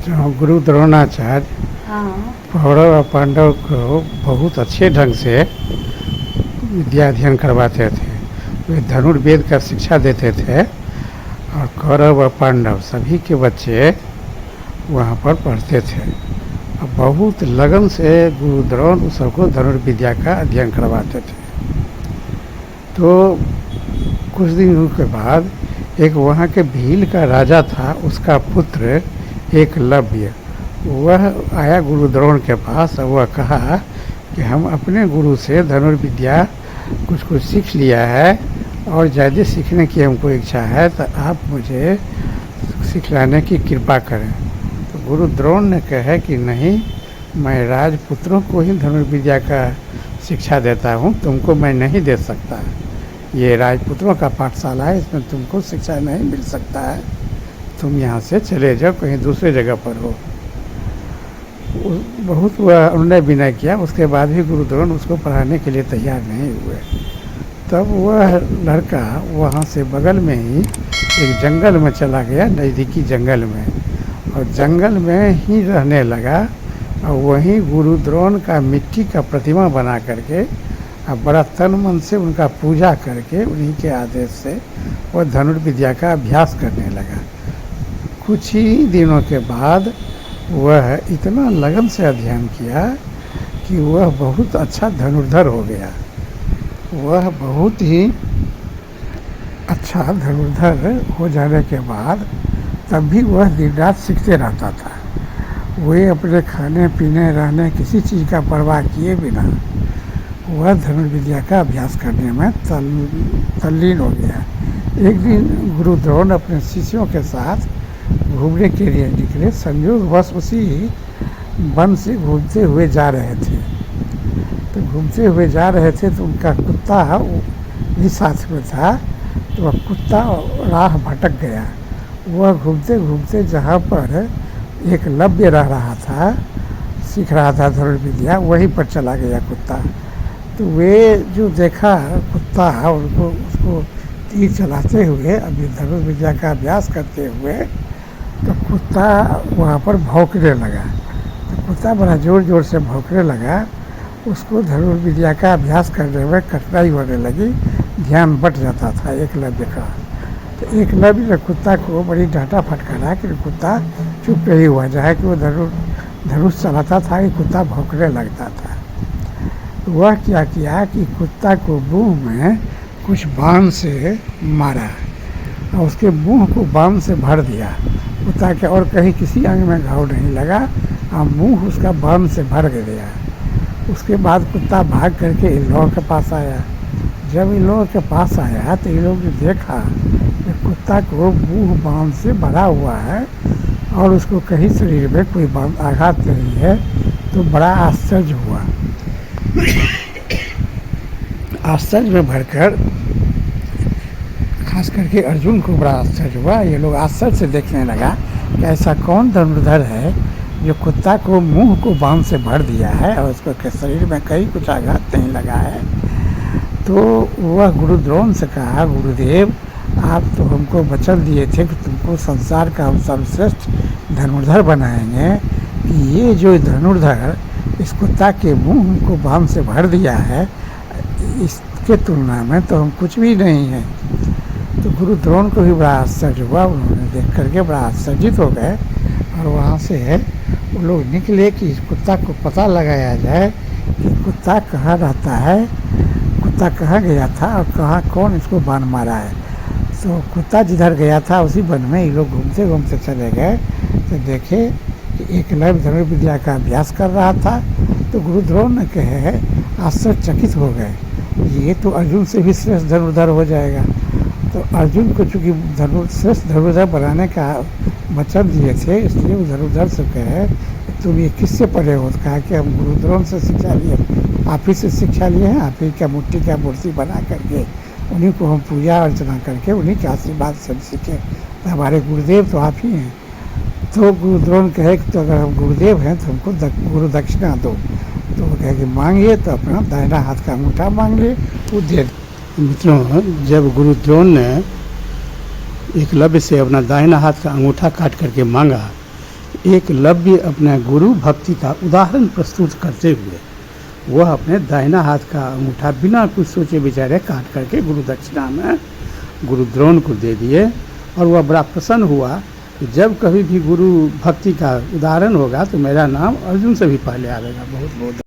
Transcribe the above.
जो गुरु द्रोणाचार्य हाँ। कौरव और पांडव को बहुत अच्छे ढंग से विद्या अध्ययन करवाते थे। वे धनुर्वेद का शिक्षा देते थे और कौरव और पांडव सभी के बच्चे वहाँ पर पढ़ते थे और बहुत लगन से गुरु द्रोण सबको धनुर्विद्या का अध्ययन करवाते थे। तो कुछ दिनों के बाद एक वहाँ के भील का राजा था, उसका पुत्र एकलव्य, वह आया गुरु द्रोण के पास और वह कहा कि हम अपने गुरु से धनुर्विद्या कुछ सीख लिया है और ज़्यादा सीखने की हमको इच्छा है, तो आप मुझे सिखलाने की कृपा करें। तो गुरु द्रोण ने कहा कि नहीं, मैं राजपुत्रों को ही धनुर्विद्या का शिक्षा देता हूँ, तुमको मैं नहीं दे सकता। ये राजपुत्रों का पाठशाला है, इसमें तुमको शिक्षा नहीं मिल सकता है, तुम यहाँ से चले जाओ, कहीं दूसरे जगह पर हो। बहुत वह उन्होंने विनय किया, उसके बाद भी गुरु द्रोण उसको पढ़ाने के लिए तैयार नहीं हुए। तब वह लड़का वहाँ से बगल में ही एक जंगल में चला गया, नज़दीकी जंगल में, और जंगल में ही रहने लगा और वहीं गुरु द्रोण का मिट्टी का प्रतिमा बना करके और बड़ा तन मन से उनका पूजा करके उन्हीं के आदेश से वह धनुर्विद्या का अभ्यास करने लगा। कुछ ही दिनों के बाद वह इतना लगन से अध्ययन किया कि वह बहुत अच्छा धनुर्धर हो गया। वह बहुत ही अच्छा धनुर्धर हो जाने के बाद तब भी वह दिन रात सीखते रहता था। वह अपने खाने पीने रहने किसी चीज़ का परवाह किए बिना वह धनुर्विद्या का अभ्यास करने में तल्लीन हो गया। एक दिन गुरु द्रोण अपने शिष्यों के साथ घूमने के लिए निकले। संयोगवश उसी वन से घूमते हुए जा रहे थे। तो घूमते हुए जा रहे थे तो उनका कुत्ता भी साथ में था। तो वह कुत्ता राह भटक गया। वह घूमते घूमते जहाँ पर एकलव्य रह रहा था, सीख रहा था धनुर्विद्या, वहीं पर चला गया कुत्ता। तो वे जो देखा कुत्ता उनको उसको तीर चलाते हुए अभी धनुर्विद्या का अभ्यास करते हुए, तो कुत्ता वहाँ पर भौंकने लगा। तो कुत्ता बड़ा ज़ोर ज़ोर से भौंकने लगा। उसको धनुर्विद्या का अभ्यास करने में कठिनाई होने लगी, ध्यान बट जाता था एकलव्य का। तो एकलव्य ने कुत्ता को बड़ी डांटा फटकारा कि कुत्ता चुप नहीं हुआ, चाहे कि वो धनुष चलाता था कि कुत्ता भौंकने लगता था। वह क्या किया कि कुत्ता को मुंह में कुछ बाण से मारा और उसके मुंह को बाण से भर दिया। कुत्ता के और कहीं किसी अंग में घाव नहीं लगा और मुंह उसका बाण से भर गया। उसके बाद कुत्ता भाग करके इन लोगों के पास आया। जब इन लोगों के पास आया तो इन लोगों ने देखा कि कुत्ता को मुंह बाण से भरा हुआ है और उसको कहीं शरीर में कोई आघात नहीं है। तो बड़ा आश्चर्य हुआ। आश्चर्य में भरकर खास करके अर्जुन को बड़ा आश्चर्य हुआ। ये लोग आश्चर्य से देखने लगा कि ऐसा कौन धनुर्धर है जो कुत्ता को मुंह को बाण से भर दिया है और उसको के शरीर में कहीं कुछ आघात नहीं लगा है। तो वह गुरु द्रोण से कहा, गुरुदेव आप तो हमको वचन दिए थे कि तुमको संसार का हम सर्वश्रेष्ठ धनुर्धर बनाएंगे, कि ये जो धनुर्धर इस कुत्ता के मुंह को बाण से भर दिया है, इसके तुलना में तो हम कुछ भी नहीं हैं। तो गुरु द्रोण को भी बड़ा आश्चर्य हुआ। उन्होंने देख करके बड़ा आश्चर्यित हो गए और वहाँ से वो लोग निकले कि इस कुत्ता को पता लगाया जाए कि कुत्ता कहाँ रहता है, कुत्ता कहाँ गया था और कहाँ कौन इसको बाण मारा है। तो कुत्ता जिधर गया था उसी वन में ये लोग घूमते घूमते चले गए तो देखे कि एकलव्य धनुर्विद्या का अभ्यास कर रहा था। तो गुरु द्रोण ने कहे आश्चर्यचकित हो गए, ये तो अर्जुन से भी श्रेष्ठ धनुर्धर हो जाएगा। तो अर्जुन को चूँकि श्रेष्ठ धनुर्धर बनाने का वचन दिए थे, इसलिए वो धनुर्धर से कहे तुम ये किससे पढ़े हो। तो कहा कि हम गुरु द्रोण से शिक्षा लिए, आप ही से शिक्षा लिए हैं। आप ही का मिट्टी का मूर्ति बना करके उन्हीं को हम पूजा अर्चना करके उन्हीं के आशीर्वाद से सीखे। तो हमारे गुरुदेव तो आप ही हैं। तो गुरु द्रोण कहे कि तो अगर हम गुरुदेव हैं तो हमको गुरु दक्षिणा दो। तो वो कहे कि मांगिए, तो अपना दाहिना हाथ का अंगूठा मांग लिए, वो दे। मित्रों, जब गुरु द्रोण ने एकलव्य से अपना दाहिना हाथ का अंगूठा काट करके मांगा, एकलव्य अपना गुरु भक्ति का उदाहरण प्रस्तुत करते हुए वह अपने दाहिना हाथ का अंगूठा बिना कुछ सोचे विचारे काट करके गुरु दक्षिणा में गुरु द्रोण को दे दिए। और वह बड़ा प्रसन्न हुआ कि जब कभी भी गुरु भक्ति का उदाहरण होगा तो मेरा नाम अर्जुन से भी पहले आएगा। बहुत बहुत